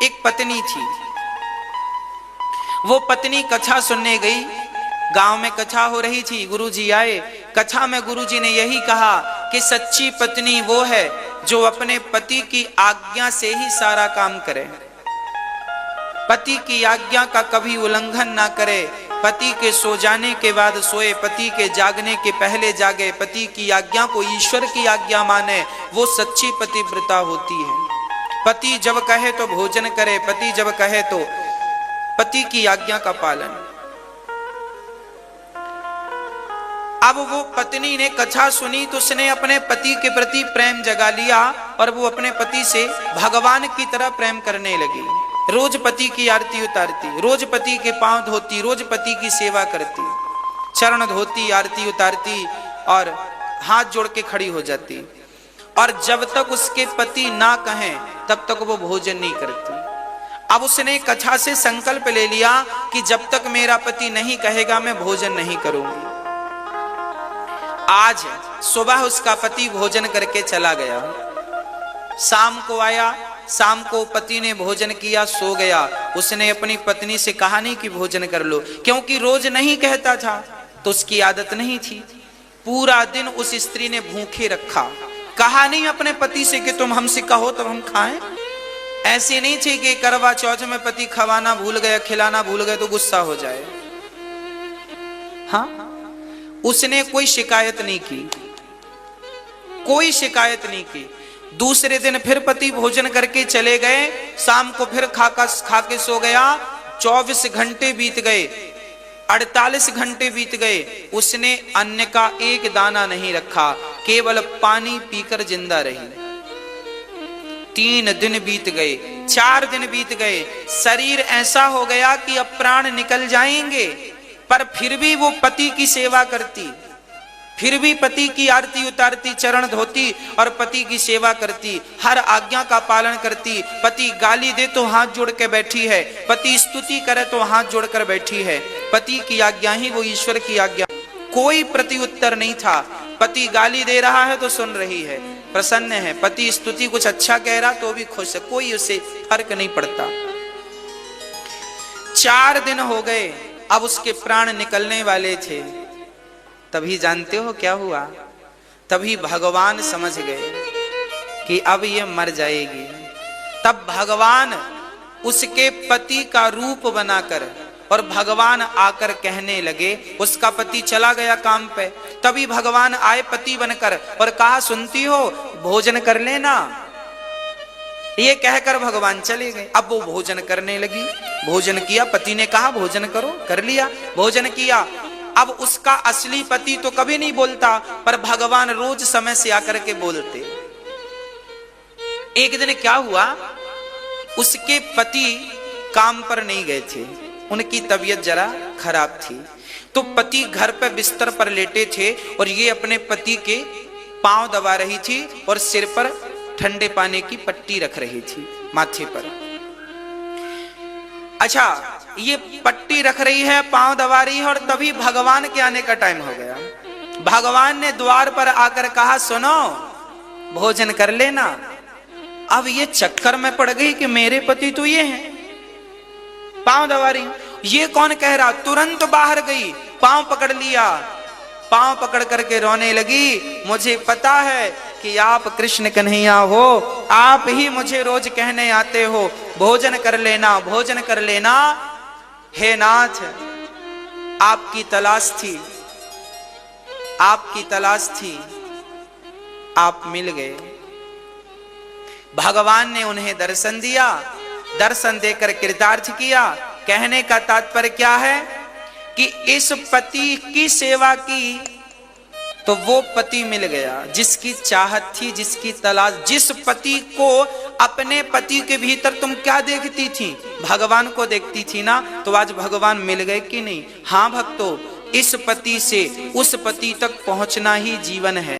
एक पत्नी थी। वो पत्नी कथा सुनने गई। गांव में कथा हो रही थी, गुरुजी आए। कथा में गुरुजी ने यही कहा कि सच्ची पत्नी वो है जो अपने पति की आज्ञा से ही सारा काम करे, पति की आज्ञा का कभी उल्लंघन ना करे, पति के सो जाने के बाद सोए, पति के जागने के पहले जागे, पति की आज्ञा को ईश्वर की आज्ञा माने। वो सच्ची पतिव्रता होती है। पति जब कहे तो भोजन करे, पति जब कहे तो पति की आज्ञा का पालन। अब वो पत्नी ने कथा सुनी तो उसने अपने पति के प्रति प्रेम जगा लिया और वो अपने पति से भगवान की तरह प्रेम करने लगी। रोज पति की आरती उतारती, रोज पति के पांव धोती, रोज पति की सेवा करती, चरण धोती, आरती उतारती और हाथ जोड़ के खड़ी हो जाती। और जब तक उसके पति ना कहें तब तक वो भोजन नहीं करती। अब उसने कथा से संकल्प ले लिया कि जब तक मेरा पति नहीं कहेगा मैं भोजन नहीं करूंगी। आज सुबह उसका पति भोजन करके चला गया। शाम को आया, शाम को पति ने भोजन किया, सो गया। उसने अपनी पत्नी से कहा नहीं कि भोजन कर लो, क्योंकि रोज नहीं कहता था तो उसकी आदत नहीं थी। पूरा दिन उस स्त्री ने भूखे रखा, कहा नहीं अपने पति से कि तुम हमसे कहो तब हम खाएं। ऐसे नहीं थी कि करवा चौथ में पति खवाना भूल गया, खिलाना भूल गए तो गुस्सा हो जाए। हाँ, उसने कोई शिकायत नहीं की, कोई शिकायत नहीं की। दूसरे दिन फिर पति भोजन करके चले गए, शाम को फिर खा के सो गया। 24 घंटे बीत गए, 48 घंटे बीत गए, उसने अन्न का एक दाना नहीं रखा, केवल पानी पीकर जिंदा रही। 3 दिन बीत गए, 4 दिन बीत गए, शरीर ऐसा हो गया कि अब प्राण निकल जाएंगे, पर फिर भी वो पति की सेवा करती, फिर भी पति की आरती उतारती, चरण धोती और पति की सेवा करती, हर आज्ञा का पालन करती। पति गाली दे तो हाथ जोड़ के बैठी है, पति स्तुति करे तो हाथ जोड़कर बैठी है। पति की आज्ञा ही वो ईश्वर की आज्ञा। कोई प्रत्युत्तर नहीं था। पति गाली दे रहा है तो सुन रही है, प्रसन्न है। पति स्तुति कुछ अच्छा कह रहा तो भी खुश है, कोई उसे फर्क नहीं पड़ता। 4 दिन हो गए, अब उसके प्राण निकलने वाले थे। तभी जानते हो क्या हुआ? तभी भगवान समझ गए कि अब ये मर जाएगी। तब भगवान उसके पति का रूप बनाकर और भगवान आकर कहने लगे, उसका पति चला गया काम पे, तभी भगवान आए पति बनकर और कहा, सुनती हो, भोजन कर लेना। ये कहकर भगवान चले गए। अब वो भोजन करने लगी, भोजन किया, पति ने कहा भोजन करो, कर लिया, भोजन किया। अब उसका असली पति तो कभी नहीं बोलता, पर भगवान रोज समय से आकर के बोलते। एक दिन क्या हुआ, उसके पति काम पर नहीं गए थे, उनकी तबीयत जरा खराब थी, तो पति घर पर बिस्तर पर लेटे थे और ये अपने पति के पांव दबा रही थी और सिर पर ठंडे पानी की पट्टी रख रही थी माथे पर। अच्छा, ये पट्टी रख रही है, पांव दबा रही है, और तभी भगवान के आने का टाइम हो गया। भगवान ने द्वार पर आकर कहा, सुनो, भोजन कर लेना। अब ये चक्कर में पड़ गई कि मेरे पति तो ये हैं, पांव दबा रही, ये कौन कह रहा। तुरंत बाहर गई, पांव पकड़ लिया, पांव पकड़ करके रोने लगी, मुझे पता है कि आप कृष्ण कन्हैया हो, आप ही मुझे रोज कहने आते हो भोजन कर लेना, भोजन कर लेना। हे नाथ, आपकी तलाश थी, आपकी तलाश थी, आप मिल गए। भगवान ने उन्हें दर्शन दिया, दर्शन देकर कृतार्थ किया। कहने का तात्पर्य क्या है कि इस पति की सेवा की तो वो पति मिल गया जिसकी चाहत थी, जिसकी तलाश। जिस पति को अपने पति के भीतर तुम क्या देखती थी, भगवान को देखती थी ना, तो आज भगवान मिल गए कि नहीं? हाँ भक्तों, इस पति से उस पति तक पहुंचना ही जीवन है।